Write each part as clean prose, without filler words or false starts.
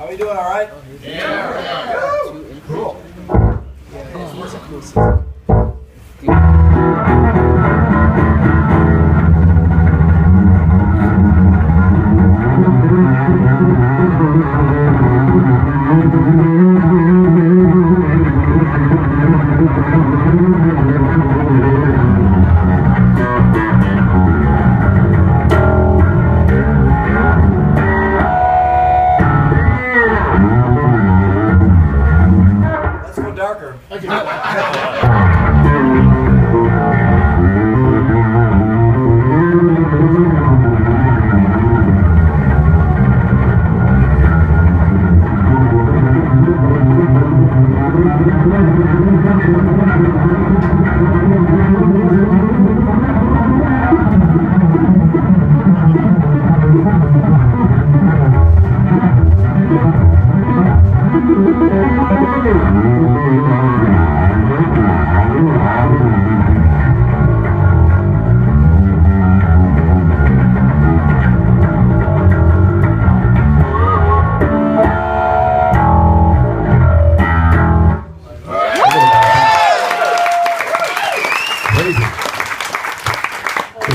How we doing, all right? Yeah. Cool. Let's go darker. This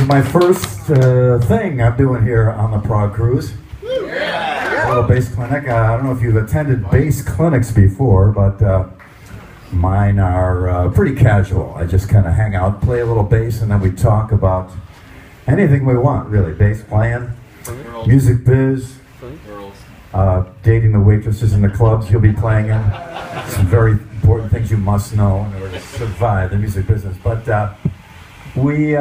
is my first thing I'm doing here on the Prague Cruise. A little bass clinic. I don't know if you've attended bass clinics before, but mine are pretty casual. I just kind of hang out, play a little bass, and then we talk about anything we want, really. Bass playing, music biz, dating the waitresses in the clubs you'll be playing in. Some very important things you must know in order to survive the music business. But we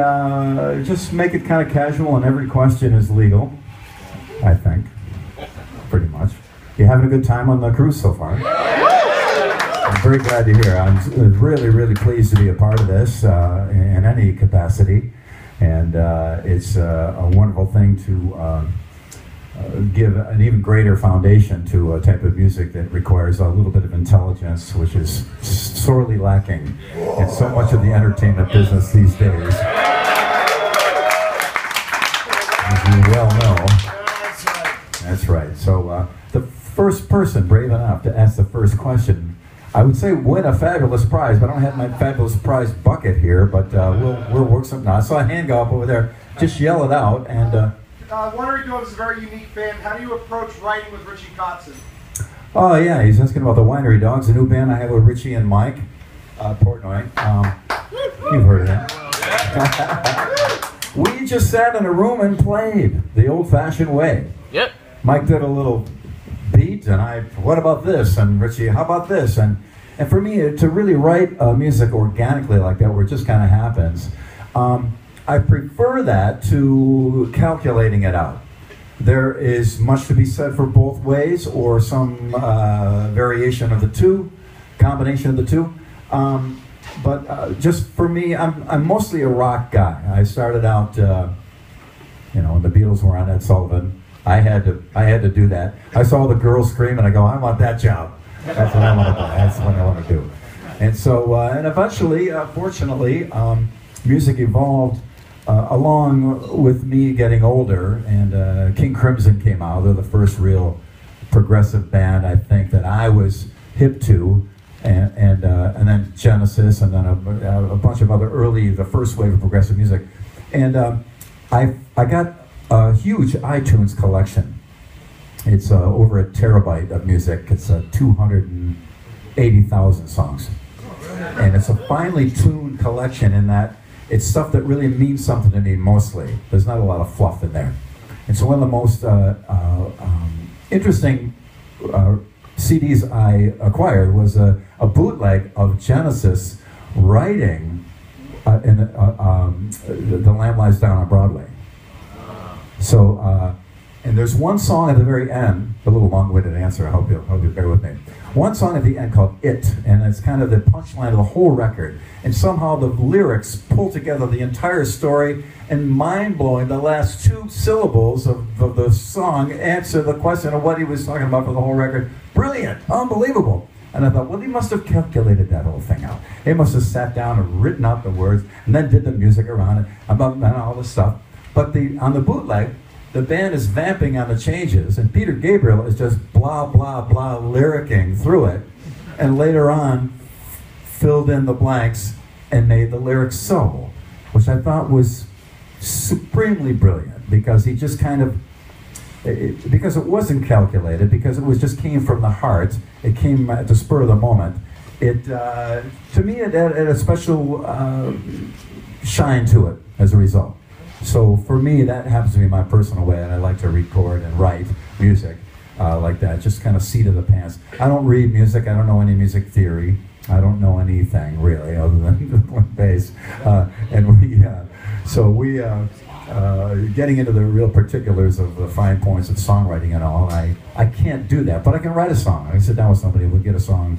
just make it kind of casual, and every question is legal, I think, pretty much. You having a good time on the cruise so far? I'm very glad to hear. I'm really, really pleased to be a part of this in any capacity, and it's a wonderful thing to give an even greater foundation to a type of music that requires a little bit of intelligence, which is sorely lacking in so much of the entertainment business these days. As you well know. That's right. So the first person brave enough to ask the first question, I would say win a fabulous prize, but I don't have my fabulous prize bucket here, but we'll work something out. I saw a hand go up over there. Just yell it out. And Winery Dogs is a very unique band. How do you approach writing with Richie Kotzen? oh yeah, he's asking about the Winery Dogs, a new band I have with Richie and Mike Portnoy. You've heard of him. We just sat in a room and played the old-fashioned way. Yep. Mike did a little beat, and what about this? And Richie, how about this? And for me, to really write music organically like that, where it just kind of happens, I prefer that to calculating it out. There is much to be said for both ways, or some variation of the two, combination of the two. But just for me, I'm mostly a rock guy. I started out, when the Beatles were on Ed Sullivan. I had to do that. I saw the girls scream, and I go, I want that job. That's what I want to do. That's what I want to do. And so, and eventually, fortunately, music evolved along with me getting older, and King Crimson came out. They're the first real progressive band, I think, that I was hip to, and then Genesis, and then a bunch of other the first wave of progressive music. And I got a huge iTunes collection. It's over a terabyte of music. It's 280,000 songs. And it's a finely tuned collection in that it's stuff that really means something to me mostly. There's not a lot of fluff in there. And so one of the most interesting CDs I acquired was a bootleg of Genesis writing The Lamb Lies Down on Broadway. So, and there's one song at the very end, a little long-winded answer, I hope you'll bear with me. One song at the end called It, and it's kind of the punchline of the whole record. And somehow the lyrics pull together the entire story, and mind-blowing, the last two syllables of the song answer the question of what he was talking about for the whole record. Brilliant, unbelievable. And I thought, well, he must have calculated that whole thing out. He must have sat down and written out the words, and then did the music around it, and all this stuff. But on the bootleg, the band is vamping on the changes, and Peter Gabriel is just blah, blah, blah lyricking through it, and later on filled in the blanks and made the lyrics solo, which I thought was supremely brilliant, because he just kind of, because it wasn't calculated, because it was just came from the heart, it came at the spur of the moment. It, to me, it had a special shine to it as a result. So for me, that happens to be my personal way, and I like to record and write music like that, just kind of seat of the pants. I don't read music, I don't know any music theory, I don't know anything really other than the bass. Getting into the real particulars of the fine points of songwriting and all, I can't do that, but I can write a song. I can sit down with somebody, we'll get a song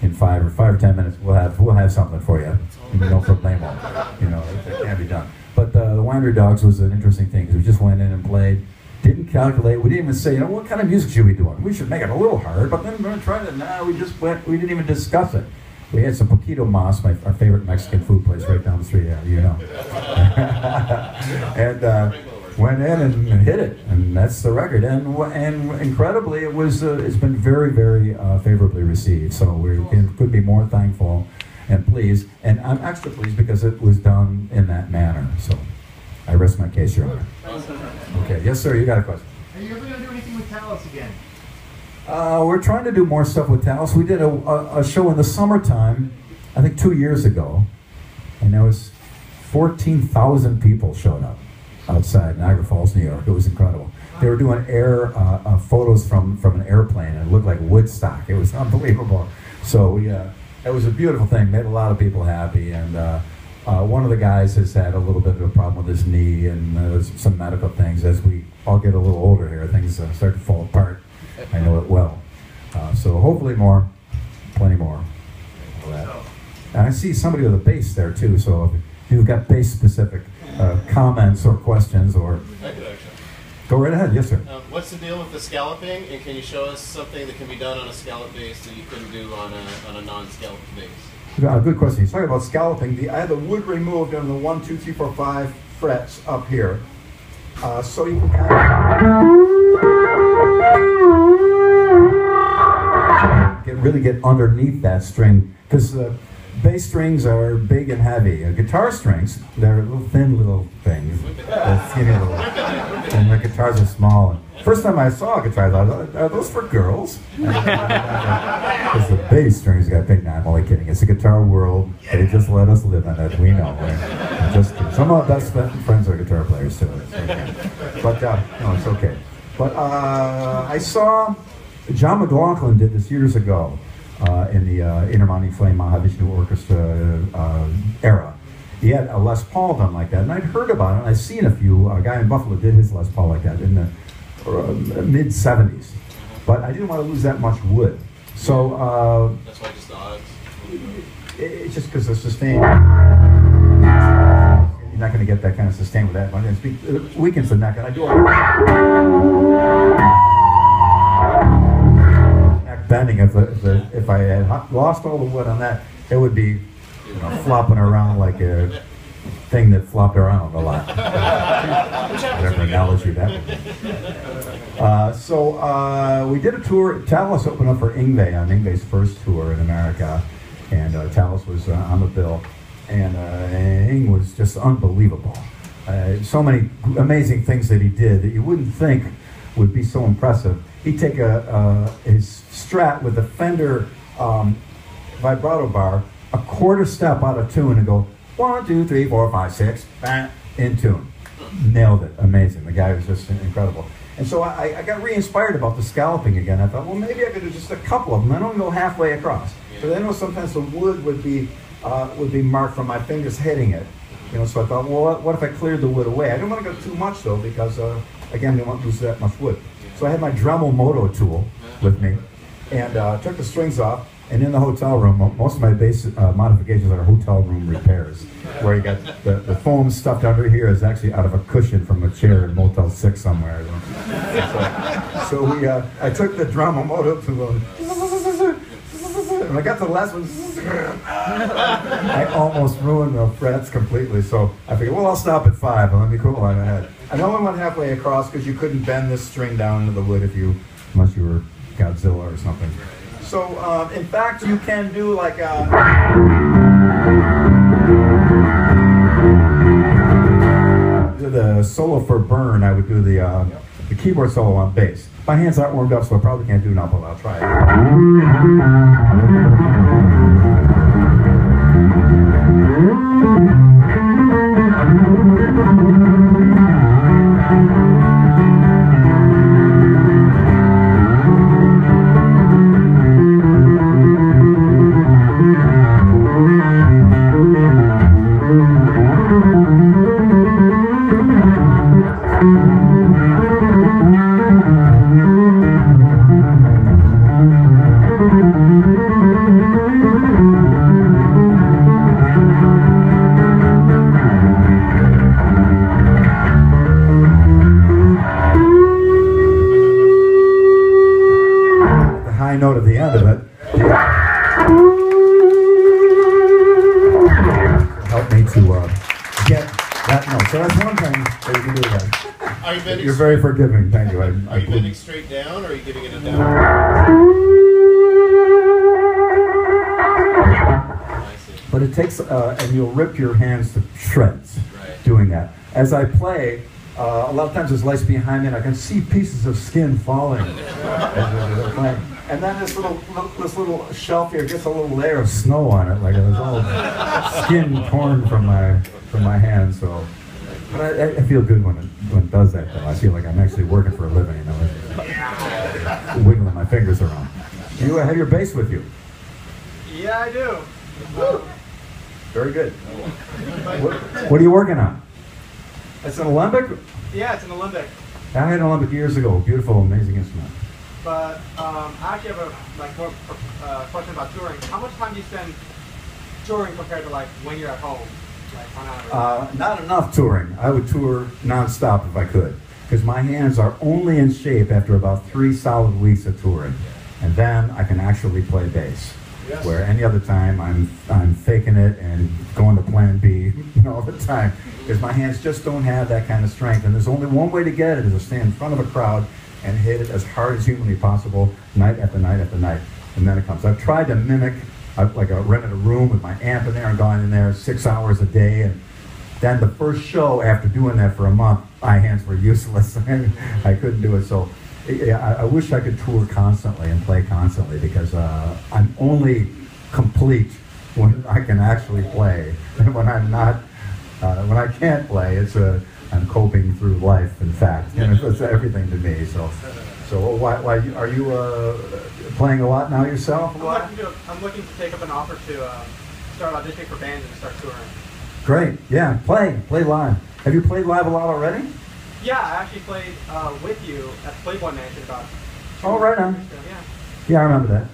in 5 or 10 minutes, we'll have something for you. No problemo. You know, it can be done. But the Winery Dogs was an interesting thing, because we just went in and played, didn't calculate, we didn't even say, you know, what kind of music should we do? We should make it a little hard, but then we're going to try to, we just went, we didn't even discuss it. We had some Poquito Mas, our favorite Mexican food place right down the street, you know. And went in and hit it, and that's the record. And incredibly, it's been very, very favorably received. So we could be more thankful and pleased. And I'm extra pleased because it was done in that manner. So I rest my case, Your Honor. Okay, yes, sir. You got a question? Are you ever going to do anything with Talas again? We're trying to do more stuff with Talas. We did a show in the summertime, I think 2 years ago, and there was 14,000 people showed up outside Niagara Falls, New York. It was incredible. They were doing photos from an airplane, and it looked like Woodstock. It was unbelievable. So it was a beautiful thing. Made a lot of people happy, and one of the guys has had a little bit of a problem with his knee and some medical things. As we all get a little older here, things start to fall apart. I know it well. So hopefully more, plenty more. And I see somebody with a bass there too, so if you've got bass-specific comments or questions, or... I could actually. Go right ahead, yes sir. What's the deal with the scalloping, and can you show us something that can be done on a scallop bass that you couldn't do on a non-scalloped bass? Good question. He's talking about scalloping. I had the wood removed on the 1, 2, 3, 4, 5 frets up here. So you can really get underneath that string, because bass strings are big and heavy. Guitar strings, they're little thin little things, skinny little, and the guitars are small. First time I saw a guitar, I thought, are those for girls? Because the bass strings got big. Nah, I'm only kidding. It's a guitar world. They just let us live in it. We know. Some of our best friends are guitar players too. Okay. But no, it's okay. But I saw John McLaughlin did this years ago in the Intermounting Flame Mahavishnu Orchestra era. He had a Les Paul done like that, and I'd heard about it, and I'd seen a few. A guy in Buffalo did his Les Paul like that in the mid-70s. But I didn't want to lose that much wood. So... that's why just the odds? It's just because the sustain... You're not going to get that kind of sustain with that. I'm going to speak weakens the neck, and I do neck bending. If I had lost all the wood on that, it would be flopping around like a thing that flopped around a lot. Whatever analogy that would be. So we did a tour. Talas opened up for Yngwie on Yngwie's first tour in America, and Talas was on the bill. And Yng was just unbelievable. So many amazing things that he did that you wouldn't think would be so impressive. He'd take his Strat with a Fender vibrato bar, a quarter step out of tune, and go 1, 2, 3, 4, 5, 6, bang, in tune. Nailed it. Amazing. The guy was just incredible. And so I got re-inspired about the scalloping again. I thought, well, maybe I could do just a couple of them. I don't go halfway across. But I know sometimes the wood would be marked from my fingers hitting it. So I thought, well, what if I cleared the wood away? I didn't want to go too much, though, because, again, I didn't want to lose that much wood. So I had my Dremel Moto tool with me, and took the strings off, and in the hotel room, most of my bass modifications are hotel room repairs, where you got the foam stuffed under here is actually out of a cushion from a chair in Motel 6 somewhere. So I took the Dremel Moto tool, When I got to the last one, I almost ruined the frets completely. So I figured, well, I'll stop at 5 and let me cool on ahead. I only went halfway across because you couldn't bend this string down into the wood unless you were Godzilla or something. So in fact, you can do like the solo for Burn. I would do the keyboard solo on bass. My hands aren't warmed up, so I probably can't do enough, but I'll try note at the end of it. Help me to get that note. So that's one thing that you can do that. Are you bending? You're very forgiving, thank you. Are you bending straight down, or are you giving it a down? I see. But it takes, and you'll rip your hands to shreds Right. doing that. As I play, a lot of times there's lights behind me, and I can see pieces of skin falling as they're playing. And then this little shelf here gets a little layer of snow on it, like there's all skin torn from my hands. So, but I feel good when it does that, though. I feel like I'm actually working for a living, you know, wiggling my fingers around. You have your bass with you. Yeah, I do. Very good. What are you working on? It's an Alembic? Yeah, it's an Olympic. I had an Alembic years ago. Beautiful, amazing instrument. But I actually have a more question about touring. How much time do you spend touring compared to like when you're at home, like on average? Not enough touring. I would tour nonstop if I could, because my hands are only in shape after about 3 solid weeks of touring, and then I can actually play bass. Yes. Where any other time I'm faking it and going to Plan B all the time, because my hands just don't have that kind of strength. And there's only one way to get it, is to stand in front of a crowd and hit it as hard as humanly possible, night after night after night, and then it comes. I've tried to mimic, I rented a room with my amp in there and gone in there 6 hours a day, and then the first show after doing that for a month, my hands were useless. I couldn't do it. So I wish I could tour constantly and play constantly, because I'm only complete when I can actually play. And when I'm not, when I can't play, I'm coping through life. In fact, it's everything to me. So why are you playing a lot now yourself? I'm looking to take up an offer to start auditioning for bands and start touring. Great, yeah, play live. Have you played live a lot already? Yeah, I actually played with you at Playboy Mansion about 2 right on. years ago. Yeah. Yeah, I remember that.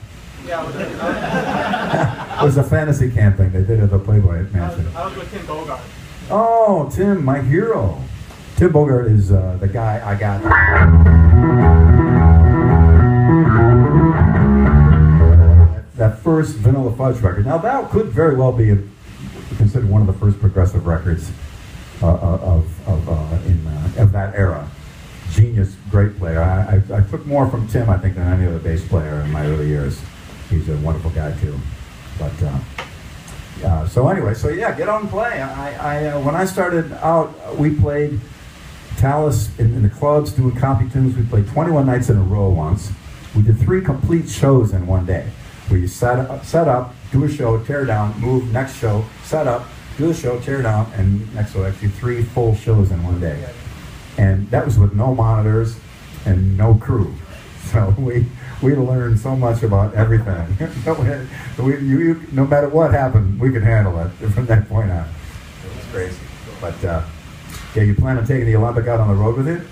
Yeah, It was a fantasy camp thing they did at the Playboy Mansion. I was with Tim Bogart. Oh, Tim, my hero. Tim Bogart is the guy I got. That first Vanilla Fudge record. Now that could very well be considered one of the first progressive records of that era. Genius, great player. I took more from Tim, I think, than any other bass player in my early years. He's a wonderful guy too. But so anyway, so yeah, get out and play. When I started out, we played Talas in the clubs doing copy tunes. We played 21 nights in a row once. We did 3 complete shows in one day, where you set up, do a show, tear down, move, next show, set up, do a show, tear down, and next show. Actually 3 full shows in one day. And that was with no monitors and no crew. So we learned so much about everything. No matter what happened, we could handle it from that point on. It was crazy. But yeah, you plan on taking the Olympic out on the road with it?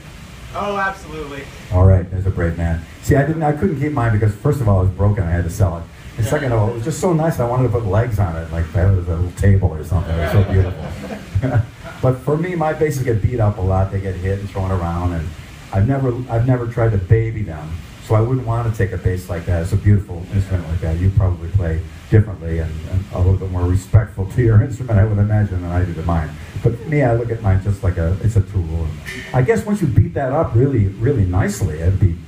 Oh, absolutely. All right, there's a brave man. See, I couldn't keep mine because first of all, it was broken. I had to sell it. And second of all, it was just so nice. I wanted to put legs on it, like it was a little table or something. It was so beautiful. But for me, my basses get beat up a lot. They get hit and thrown around, and I've never tried to baby them. So I wouldn't want to take a bass like that. It's a beautiful instrument like that. You probably play differently and a little bit more respectful to your instrument, I would imagine, than I do to mine. But for me, I look at mine just like it's a tool. And I guess once you beat that up really, really nicely,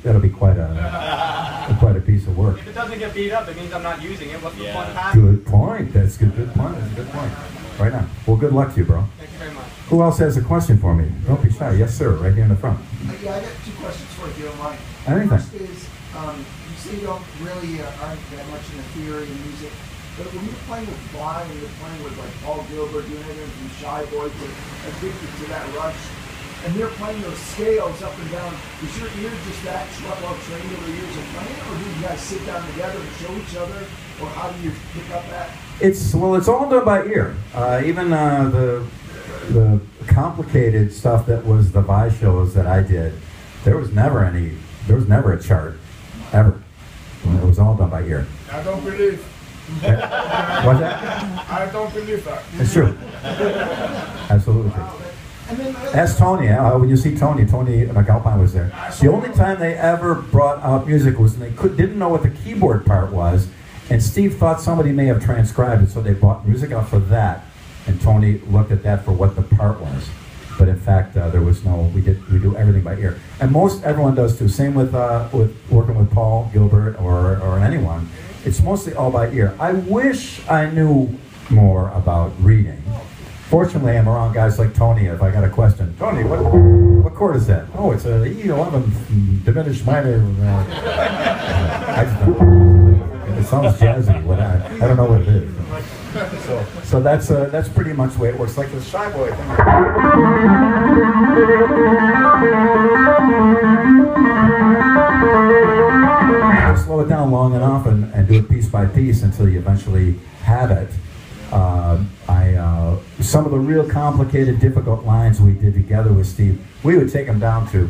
that'll be quite a piece of work. If it doesn't get beat up, it means I'm not using it. What's the point of having it? Good point. That's good point. That's a good point. Right on. Well, good luck to you, bro. Thank you very much. Who else has a question for me? Don't be shy. Yes, sir. Right here in the front. Yeah, I got 2 questions for you, if you don't mind. Anything. First is, you say you don't really aren't that much in the theory of music, but when you're playing with Blind and you're playing with like Paul Gilbert, doing everything from Shy Boy to Addicted to that Rush, and they're playing those scales up and down, is your ear just that well trained over the years of playing, or do you guys sit down together and show each other, or how do you pick up that? It's all done by ear. Even the complicated stuff that was the Vice shows that I did, there was never a chart, ever. It was all done by ear. I don't believe. What's that? I don't believe that. It's true. Absolutely true. Ask Tony. When you see Tony McAlpine was there. The only time they ever brought out music was when they didn't know what the keyboard part was, and Steve thought somebody may have transcribed it, so they brought music out for that, and Tony looked at that for what the part was. But in fact, there was no. We do everything by ear, and everyone does too. Same with working with Paul Gilbert or anyone. It's mostly all by ear. I wish I knew more about reading. Fortunately, I'm around guys like Tony. If I got a question, Tony, what chord is that? Oh, it's a E11 diminished minor. I just don't. It sounds jazzy. I don't know what it is. So that's pretty much the way it works. Like the Shy Boy thing. Slow it down long enough and do it piece by piece until you eventually have it. Some of the real complicated, difficult lines we did together with Steve, we would take them down to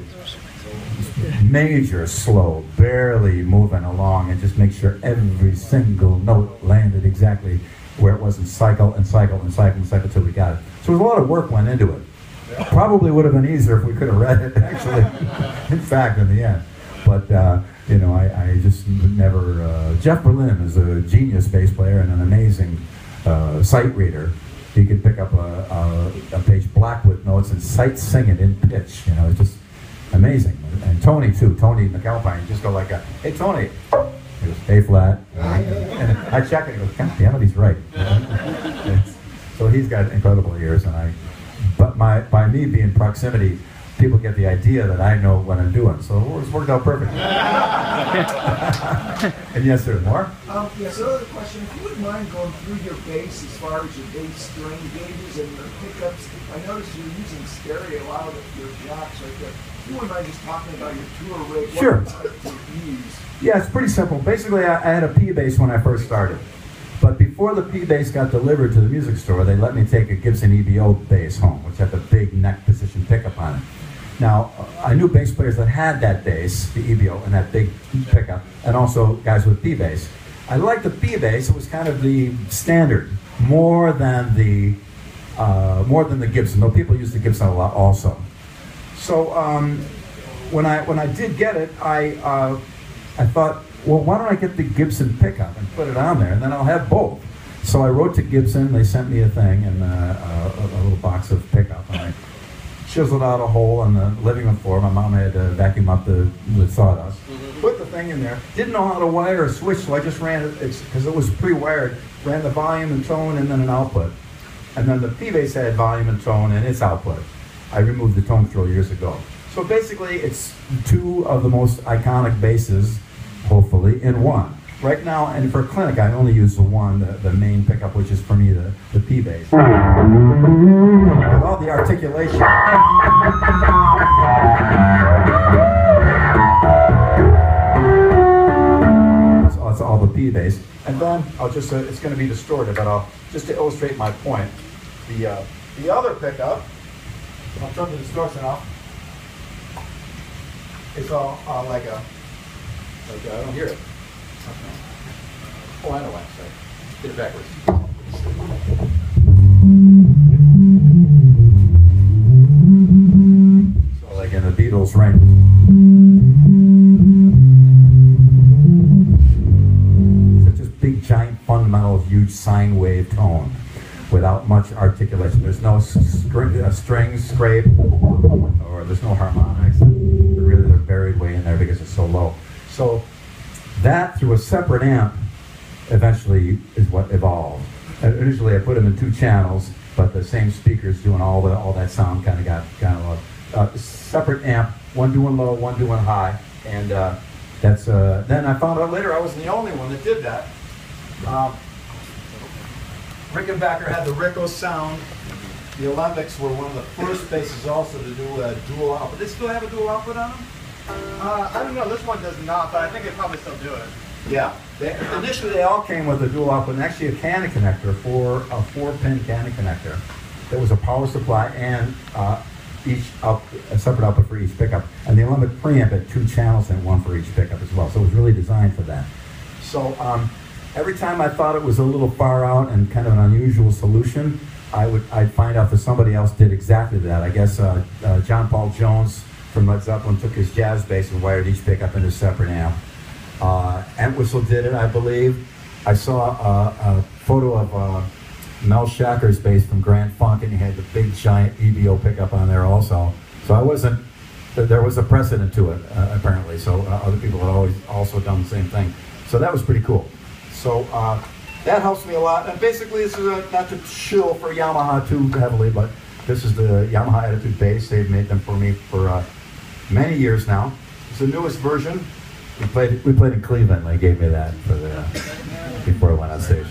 major slow, barely moving along, and just make sure every single note landed exactly where it was, and cycle and cycle and cycle and cycle until we got it. So a lot of work went into it. Probably would have been easier if we could have read it, actually, in fact, in the end. But, I just never... Jeff Berlin is a genius bass player and an amazing sight reader. He could pick up a page black with notes and sight sing it in pitch. It's just amazing. And Tony, too. Tony McAlpine, just go like, hey, Tony. He goes, A flat. And I check it, he goes, God damn it, he's right. So he's got incredible ears, but by me being proximity, people get the idea that I know what I'm doing. So it's worked out perfectly. And yes, sir, more? Yes, another question. If you wouldn't mind going through your bass as far as your bass string gauges and your pickups, I noticed you're using stereo out of your jacks right there. If you wouldn't mind just talking about your tour rig, sure. What you use? Yeah, it's pretty simple. Basically, I had a P bass when I first started. But before the P bass got delivered to the music store, they let me take a Gibson EBO bass home, which had the big neck position pickup on it. Now, I knew bass players that had that bass, the EBO, and that big pickup, and also guys with P bass. I liked the P bass. It was kind of the standard, more than the Gibson. Though people use the Gibson a lot also. So when I did get it, I thought, well, why don't I get the Gibson pickup and put it on there, and then I'll have both. So I wrote to Gibson. They sent me a thing and a little box of pickup, and I chiseled out a hole on the living room floor. My mom had to vacuum up the sawdust. Put the thing in there. Didn't know how to wire a switch, so I just ran it, because it was pre-wired, ran the volume and tone and then an output. And then the P-Bass had volume and tone and its output. I removed the tone control years ago. So basically, it's two of the most iconic basses, hopefully, in one. Right now, and for clinic, I only use the one, the main pickup, which is for me the P-Bass. With all the articulation. It's all the P-Bass. And then I'll just, it's going to be distorted, but just to illustrate my point, the other pickup, I'll turn the distortion off. It's all like I don't hear it. Oh, I know what. Sorry. Get it backwards. So like in the Beatles, right? sine wave tone without much articulation. There's no string scrape, or there's no harmonics. They're buried way in there because it's so low. So that, through a separate amp, eventually is what evolved. Initially I put them in 2 channels, but the same speakers doing all that sound kind of got a separate amp, one doing low, one doing high, and that's then I found out later I wasn't the only one that did that. Rickenbacker had the Rico sound. The Olympics were one of the first basses also to do a dual output. They still have a dual output on them? I don't know, this one does not, but I think they probably still do it. Yeah. Initially they all came with a dual output, and actually a cannon connector, a 4-pin cannon connector. There was a power supply and a separate output for each pickup. And the Olympic preamp had 2 channels and 1 for each pickup as well. So it was really designed for that. So every time I thought it was a little far out and kind of an unusual solution, I'd find out that somebody else did exactly that. I guess John Paul Jones from Led Zeppelin took his jazz bass and wired each pickup into a separate amp. Entwistle did it, I believe. I saw a photo of Mel Shacker's bass from Grand Funk, and he had the big giant EBO pickup on there also. So there was a precedent to it, apparently. So other people had always also done the same thing. So that was pretty cool. So that helps me a lot. And basically, this is not to shill for Yamaha too heavily, but this is the Yamaha Attitude bass. They've made them for me for many years now. It's the newest version. We played in Cleveland. They gave me that for before I went on stage.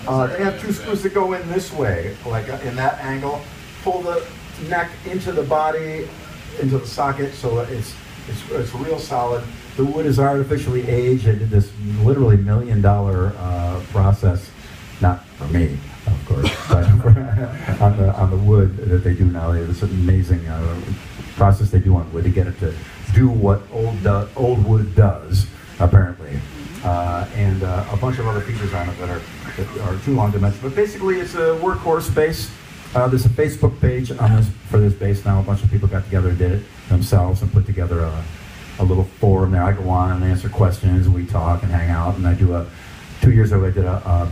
They have 2 screws that go in this way, like in that angle. Pull the neck into the body, into the socket, so it's real solid. The wood is artificially aged. I did this literally $1 million process, not for me, of course, but on the wood that they do now. It's an amazing process they do on wood to get it to do what old wood does, apparently, and a bunch of other features on it that are too long to mention. But basically, it's a workhorse bass. There's a Facebook page on for this bass now. A bunch of people got together and did it themselves and put together a little forum there. I go on and answer questions, we talk and hang out, and I do 2 years ago I did a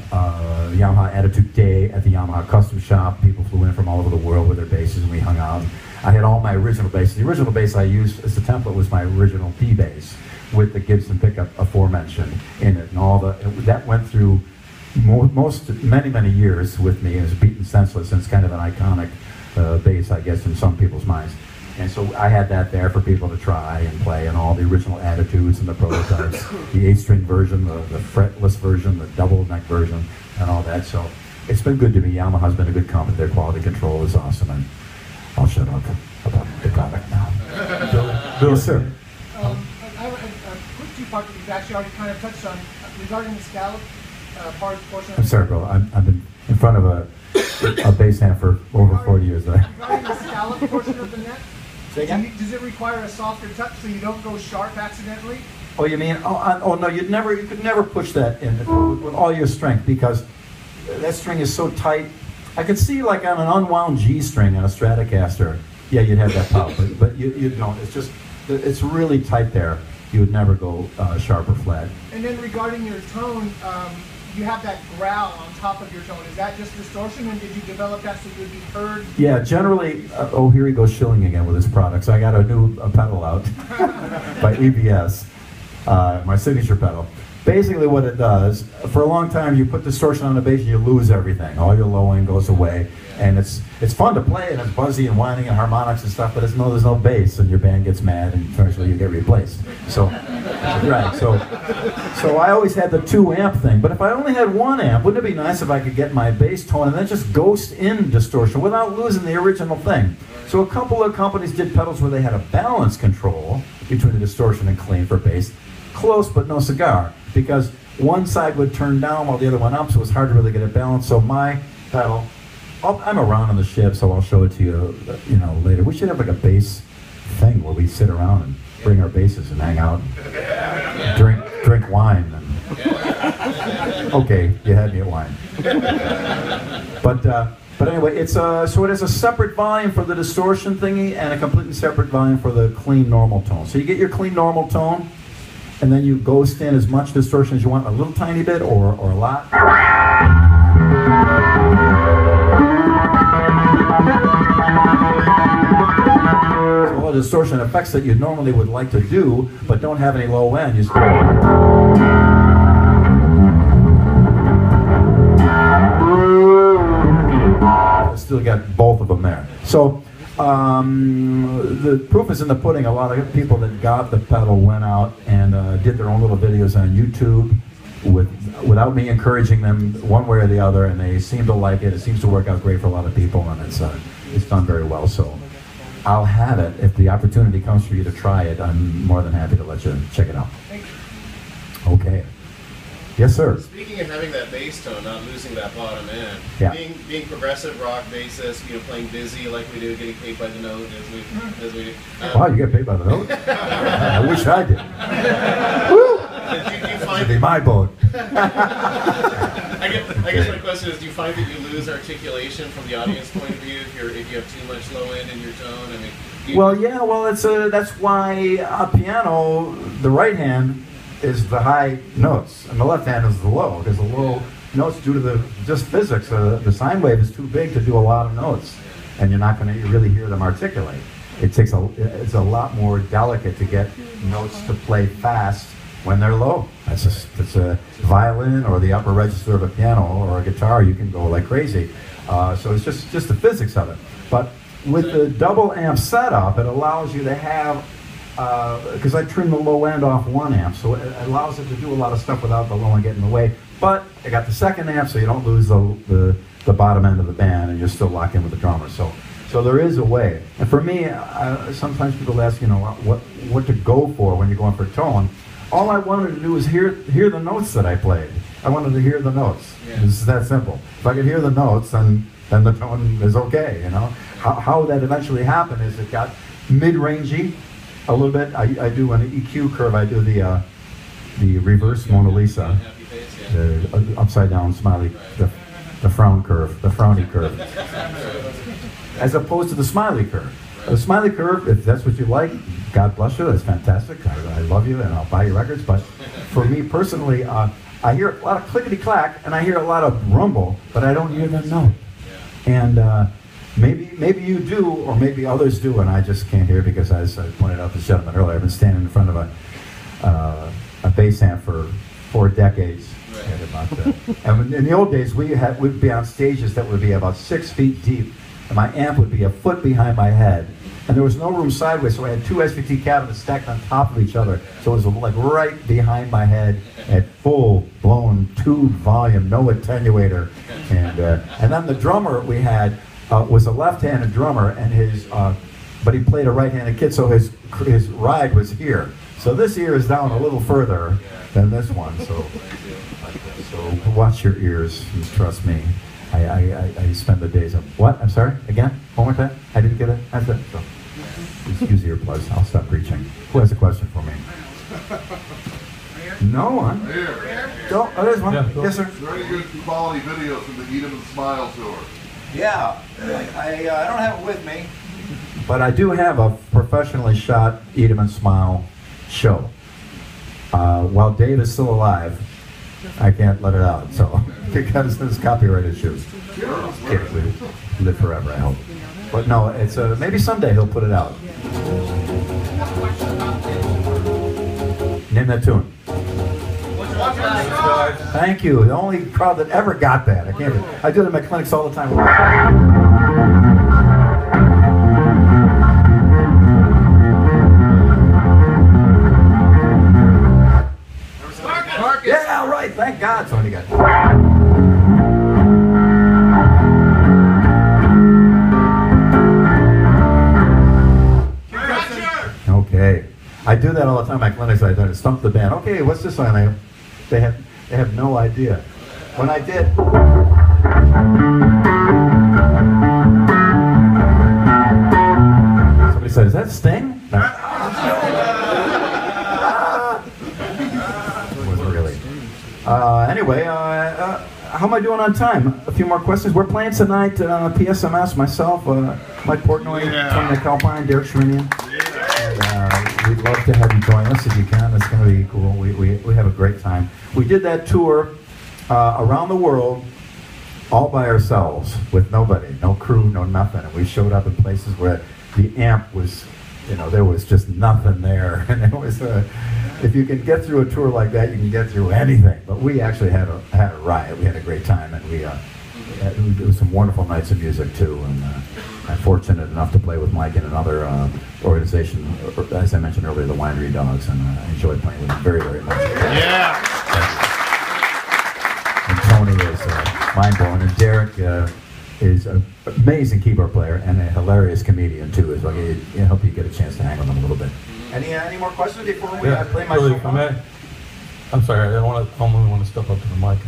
Yamaha Attitude Day at the Yamaha Custom Shop. People flew in from all over the world with their basses, and we hung out. I had all my original basses. The original bass I used as the template was my original P bass with the Gibson pickup aforementioned in it, and that went through many years with me. It was beaten senseless, and it's kind of an iconic bass, I guess, in some people's minds. And so I had that there for people to try and play, and all the original Attitudes and the prototypes, the 8-string version, the fretless version, the double neck version, and all that. So it's been good to me. Yamaha's been a good company. Their quality control is awesome, and I'll shut up about the product now. Bill, sir. I have a quick 2-part that you've actually already kind of touched on regarding the scallop portion. I'm sorry, bro. I've been in front of a bass amp for over 40 years. Regarding the scallop portion of the neck, Say again? does it require a softer touch so you don't go sharp accidentally? Oh, you mean? Oh no, you could never push that in with all your strength, because that string is so tight. I could see, like, on an unwound G string on a Stratocaster, yeah, you'd have that pop, but you don't. It's really tight there. You would never go sharp or flat. And then regarding your tone, you have that growl on top of your tone. Is that just distortion, and did you develop that so you would be heard? Yeah, generally, here he goes shilling again with his products. I got a new pedal out by EBS, my signature pedal. Basically what it does, for a long time you put distortion on the bass and you lose everything. All your low end goes away. And it's fun to play, and it's buzzy and whining and harmonics and stuff, but there's no bass, and your band gets mad, and eventually you get replaced. So, right. So I always had the 2 amp thing. But if I only had 1 amp, wouldn't it be nice if I could get my bass tone and then just ghost in distortion without losing the original thing? So a couple of companies did pedals where they had a balance control between the distortion and clean for bass, close but no cigar, because one side would turn down while the other went up, so it was hard to really get it balanced. So my pedal. I'm around on the ship, so I'll show it to you, later. We should have like a bass thing where we sit around and bring our basses and hang out, and drink wine. Okay, you had me at wine. But anyway, it's so it has a separate volume for the distortion thingy and a completely separate volume for the clean normal tone. So you get your clean normal tone, and then you ghost in as much distortion as you want, a little tiny bit or a lot. So all the distortion effects that you normally would like to do, but don't have any low end, you still got both of them there. So the proof is in the pudding. A lot of people that got the pedal went out and did their own little videos on YouTube without me encouraging them one way or the other, and they seem to like it. It seems to work out great for a lot of people, and it's done very well. So I'll have it. If the opportunity comes for you to try it, I'm more than happy to let you check it out. Okay. Yes, sir. Speaking of having that bass tone, not losing that bottom end, yeah. being progressive rock bassist, playing busy like we do, getting paid by the note as we do. Wow, you get paid by the note? I wish I did. Woo! Do you find be my boat. I guess my question is, do you find that you lose articulation from the audience point of view if you have too much low end in your tone? I mean, that's why a piano, the right hand is the high notes, and the left hand is the low, because the low notes, due to the just physics, the sine wave is too big to do a lot of notes, and you're not going to really hear them articulate. It's a lot more delicate to get notes to play fast when they're low. It's a violin or the upper register of a piano or a guitar, you can go like crazy. So it's just the physics of it. But with the double amp setup, it allows you to have, because I trim the low end off one amp, so it allows it to do a lot of stuff without the low end getting in the way. But I got the second amp, so you don't lose the bottom end of the band, and you're still locked in with the drummer. So there is a way. And for me, sometimes people ask, what to go for when you're going for tone. All I wanted to do was hear the notes that I played. I wanted to hear the notes. Yeah. It's that simple. If I could hear the notes, then the tone is okay. How that eventually happened is it got mid-rangey a little bit. I do an EQ curve. I do the reverse Mona Lisa, the upside down smiley, the frown curve, the frowny curve, as opposed to the smiley curve. The smiley curve, if that's what you like, God bless you, that's fantastic. I love you, and I'll buy your records. But for me personally, I hear a lot of clickety-clack, and I hear a lot of rumble, but I don't hear the note. And maybe you do, or maybe others do, and I just can't hear, because as I pointed out to this gentleman earlier, I've been standing in front of a bass amp for 4 decades. Right. And in the old days, we'd be on stages that would be about 6 feet deep, and my amp would be a foot behind my head. And there was no room sideways, so I had 2 SVT cabinets stacked on top of each other. So it was like right behind my head at full-blown tube volume, no attenuator. And then the drummer we had was a left-handed drummer, and but he played a right-handed kit, so his ride was here. So this ear is down a little further than this one. So watch your ears, trust me. I spend the days of, what? I'm sorry? Again? One more time? I didn't get it? That's it. So, just use earplugs. I'll stop preaching. Who has a question for me? No one? Oh, there's one. Yeah, yes, sir. Very good quality videos from the Eat 'em and Smile tour. Yeah. I don't have it with me. But I do have a professionally shot Eat 'em and Smile show. While Dave is still alive, I can't let it out, so because there's copyright issues. It will live forever, I hope. But no, it's maybe someday he'll put it out. Name that tune. Thank you. The only crowd that ever got that. I do it in my clinics all the time. Yeah, right. Thank God. Somebody got it. Okay. I do that all the time in my clinics. I stump the band. Okay, what's this song? They have no idea. When I did. Somebody said, "Is that Sting?" Anyway, how am I doing on time? A few more questions. We're playing tonight, PSMS, myself, Mike Portnoy, Tony McAlpine, Derek Sherinian. And, we've we'd love to have you join us if you can. It's going to be cool. We have a great time. We did that tour around the world all by ourselves with nobody, no crew, no nothing. And we showed up in places where the amp was, you know, there was just nothing there. And it was, if you can get through a tour like that, you can get through anything. But we actually had a riot. We had a great time, and it was some wonderful nights of music too. And I'm fortunate enough to play with Mike in another organization, as I mentioned earlier, the Winery Dogs, and I enjoyed playing with them very, very much. Yeah. And Tony is mind-blowing, and Derek is an amazing keyboard player and a hilarious comedian too. As well, I hope you get a chance to hang with him a little bit. Any more questions before we play my really, song? I'm sorry, I only want to step up to the mic.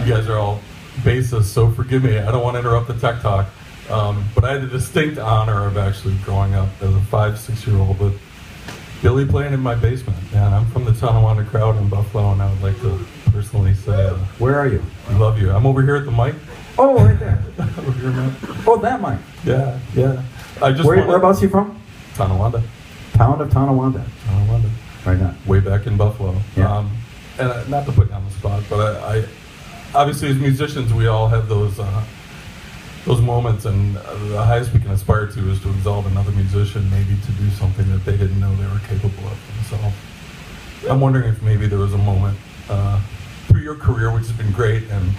You guys are all bassists, so forgive me. I don't want to interrupt the tech talk. But I had the distinct honor of actually growing up as a 5-6-year-old with Billy playing in my basement. And I'm from the Tonawanda crowd in Buffalo, and I would like to personally say, where are you? We love you. I'm over here at the mic. Oh, right there. Over here, man. Oh, that mic. Yeah, yeah. Whereabouts are you from? Tonawanda. Town of Tonawanda. Tonawanda. Right now. Way back in Buffalo. Yeah. And not to put you on the spot, but I obviously as musicians we all have those moments, and the highest we can aspire to is to exalt another musician, maybe to do something that they didn't know they were capable of themselves. I'm wondering if maybe there was a moment through your career, which has been great, and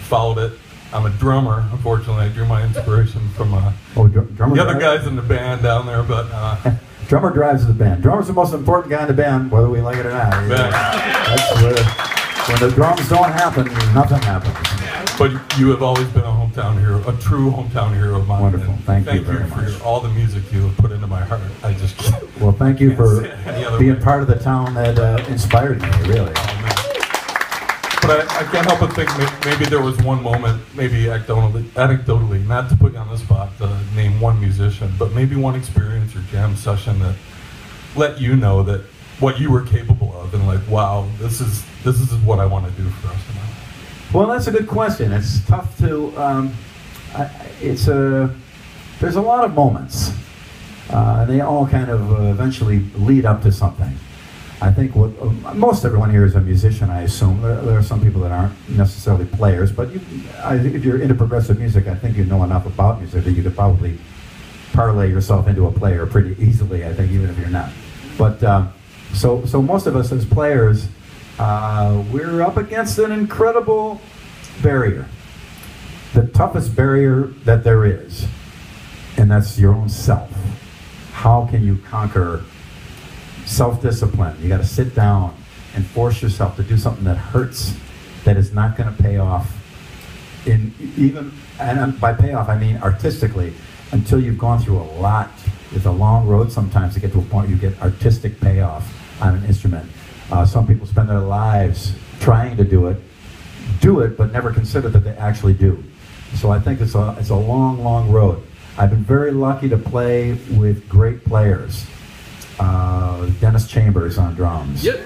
followed it. I'm a drummer, unfortunately. I drew my inspiration from the other guys in the band down there, but drummer drives the band. Drummer's the most important guy in the band, whether we like it or not. That's when the drums don't happen, nothing happens. But you have always been a hometown hero, a true hometown hero of mine. Wonderful. Thank you very much for all the music you have put into my heart. I just well, thank you for being part of the town that inspired me, really. But I can't help but think maybe there was one moment, maybe anecdotally, not to put you on the spot to name one musician, but maybe one experience or jam session that let you know that what you were capable of, and like, wow, this is what I want to do for us tonight. Well, that's a good question. It's tough to. There's a lot of moments, and they all kind of eventually lead up to something. I think most everyone here is a musician, I assume. There are some people that aren't necessarily players, but if you're into progressive music, I think you know enough about music that you could probably parlay yourself into a player pretty easily, I think, even if you're not. But so most of us as players, we're up against an incredible barrier. The toughest barrier that there is, and that's your own self. How can you conquer self-discipline? You got to sit down and force yourself to do something that hurts, that is not going to pay off. And by payoff I mean artistically, until you've gone through a lot. It's a long road sometimes to get to a point where you get artistic payoff on an instrument. Some people spend their lives trying to do it, but never consider that they actually do. So I think it's a long, long road. I've been very lucky to play with great players. Dennis Chambers on drums. Yep.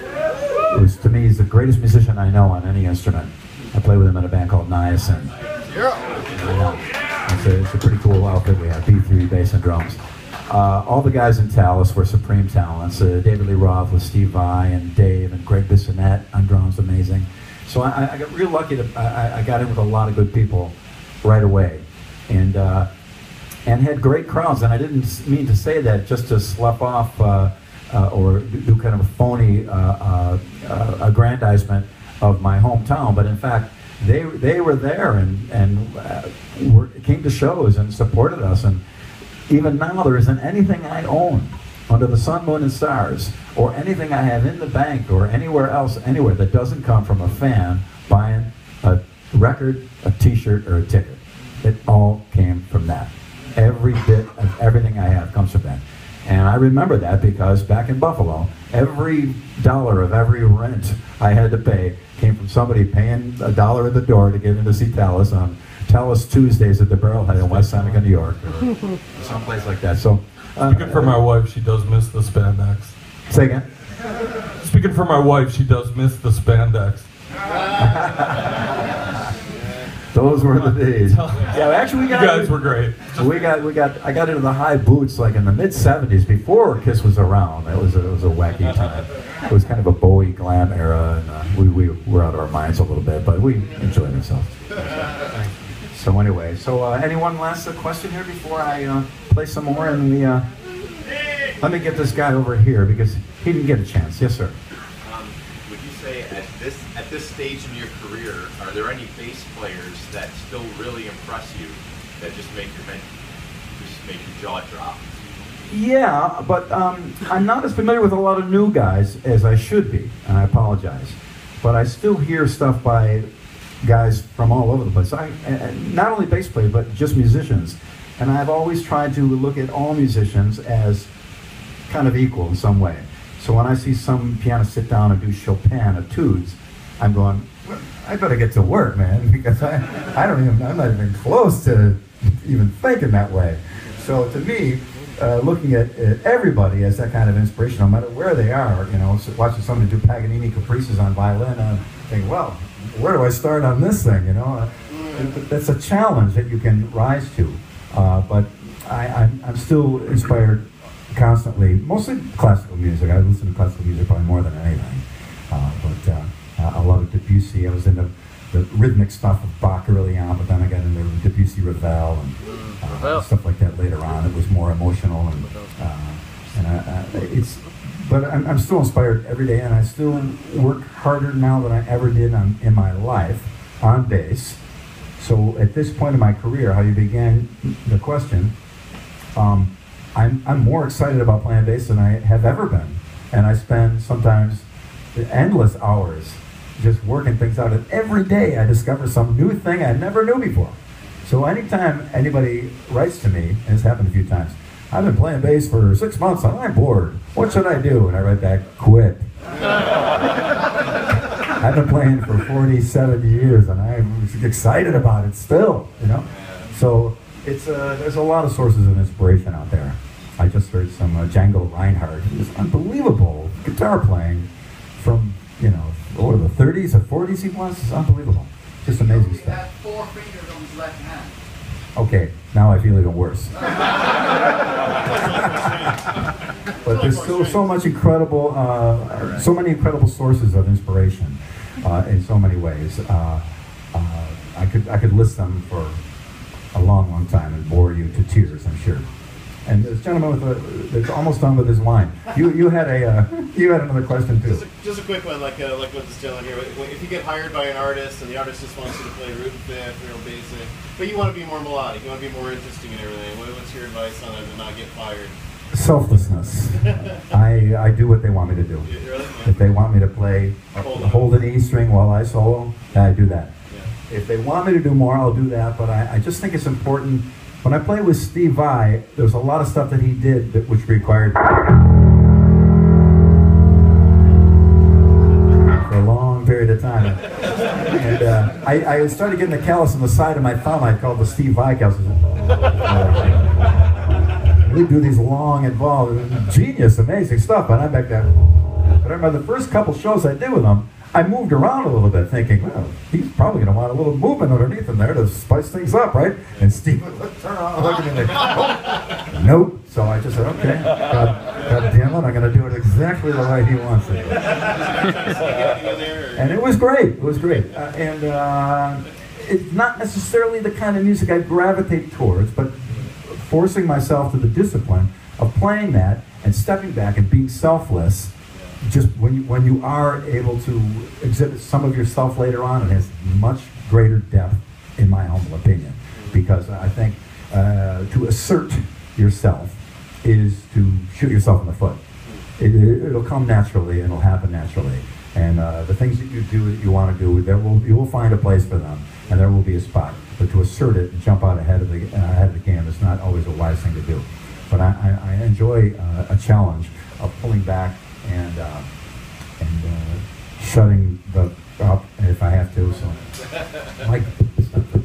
To me, he's the greatest musician I know on any instrument. I play with him in a band called Niacin. Yeah. It's a pretty cool outfit. We have B3 bass and drums. All the guys in Talas were supreme talents. David Lee Roth with Steve Vai and Dave and Greg Bissonette on drums, amazing. So I got real lucky that I got in with a lot of good people right away, and had great crowds. And I didn't mean to say that just to slough off or do kind of a phony aggrandizement of my hometown, but in fact they were there and came to shows and supported us. And even now, there isn't anything I own under the sun, moon, and stars, or anything I have in the bank or anywhere else, anywhere, that doesn't come from a fan buying a record, a t-shirt, or a ticket. It all came from that. Every bit of everything I have comes from that. And I remember that because back in Buffalo, every dollar of every rent I had to pay came from somebody paying $1 at the door to get in to see Talas on Talas Tuesdays at the Barrelhead in West Seneca, New York, or someplace like that. So, speaking for my wife, she does miss the spandex. Say again? Speaking for my wife, she does miss the spandex. Those were the days. Yeah, actually, we got. You guys were great. I got into the high boots like in the mid '70s before Kiss was around. It was a wacky time. It was kind of a Bowie glam era, and we were out of our minds a little bit, but we enjoyed ourselves. So anyway, anyone last question here before I play some more? And let me get this guy over here because he didn't get a chance. Yes, sir. Would you say at this stage in your career, are there any bass players that still really impress you, that just make your jaw drop? Yeah, but I'm not as familiar with a lot of new guys as I should be, and I apologize. But I still hear stuff by guys from all over the place. Not only bass players, but just musicians. And I've always tried to look at all musicians as kind of equal in some way. So when I see some pianist sit down and do Chopin etudes, I'm going, well, I better get to work, man, because I'm not even close to even thinking that way. So to me, looking at everybody as that kind of inspiration, no matter where they are, so watching somebody do Paganini caprices on violin, I think, well, where do I start on this thing? That's a challenge that you can rise to. But I'm still inspired constantly, mostly classical music. I listen to classical music probably more than anything. But I love Debussy. I was into the rhythmic stuff of Bach early on, but then I got into Debussy Ravel and stuff like that later on. It was more emotional, but I'm still inspired every day, and I still work harder now than I ever did in my life on bass. So at this point in my career, how you began the question, I'm more excited about playing bass than I have ever been, and I spend sometimes endless hours just working things out. And every day I discover some new thing I never knew before. So anytime anybody writes to me, and it's happened a few times, I've been playing bass for 6 months and I'm bored. What should I do? And I write back, quit. I've been playing for 47 years and I'm excited about it still, So there's a lot of sources of inspiration out there. I just heard some Django Reinhardt. It unbelievable guitar playing from, what are the 30s or 40s he was? It's unbelievable. Just amazing stuff. He had 4 fingers on his left hand. Okay, now I feel even worse. But there's still so much incredible, so many incredible sources of inspiration in so many ways. I could list them for a long, long time and bore you to tears, I'm sure. And this gentleman that's almost done with his line. You had another question too. Just a quick one, like what this gentleman here. If you get hired by an artist and the artist just wants you to play root and fifth, real basic, but you want to be more melodic, you want to be more interesting and everything. What's your advice on it to not get fired? Selflessness. I do what they want me to do. Really? Yeah. If they want me to play hold an E string while I solo, I do that. Yeah. If they want me to do more, I'll do that. But I just think it's important. When I played with Steve Vai, there was a lot of stuff that he did which required for a long period of time. And I started getting the callus on the side of my thumb. I called the Steve Vai callus. We do these long, involved, genius, amazing stuff. And I'm back there. But I remember the first couple shows I did with him, I moved around a little bit thinking, well, he's probably going to want a little movement underneath him there to spice things up, right? And Steve would turn around and look at me like, oh, nope. So I just said, okay, God damn it, I'm going to do it exactly the way he wants it. And it was great. It was great. It's not necessarily the kind of music I gravitate towards, but forcing myself to the discipline of playing that and stepping back and being selfless. Just when you are able to exhibit some of yourself later on, it has much greater depth, in my humble opinion. Because I think to assert yourself is to shoot yourself in the foot. It'll come naturally and it'll happen naturally. And the things that you do that you want to do, you will find a place for them, and there will be a spot. But to assert it and jump out ahead of the game is not always a wise thing to do. But I enjoy a challenge of pulling back and shutting the up if I have to. So, Mike, it's not for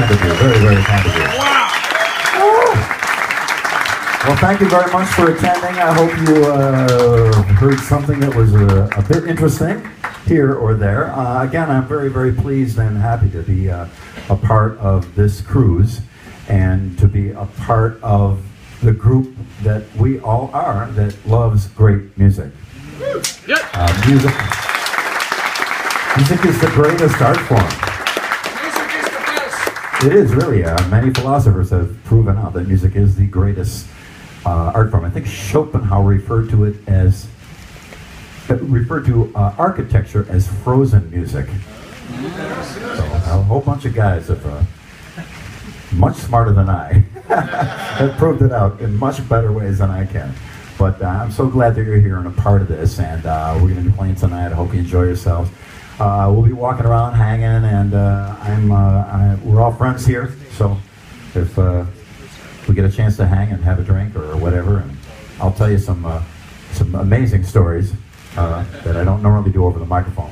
kind of you. Very, very kind of you. Well, thank you very much for attending. I hope you heard something that was a bit interesting here or there. Again, I'm very, very pleased and happy to be a part of this cruise and to be a part of the group that we all are that loves great music. Music is the greatest art form. Music is the best. It is really. Many philosophers have proven out that music is the greatest art form. I think Schopenhauer referred to architecture as frozen music. So a whole bunch of guys have, much smarter than I, have proved it out in much better ways than I can. But I'm so glad that you're here and a part of this, and we're going to be playing tonight. I hope you enjoy yourselves. We'll be walking around, hanging, and we're all friends here. So if we get a chance to hang and have a drink or whatever, and I'll tell you some amazing stories that I don't normally do over the microphone.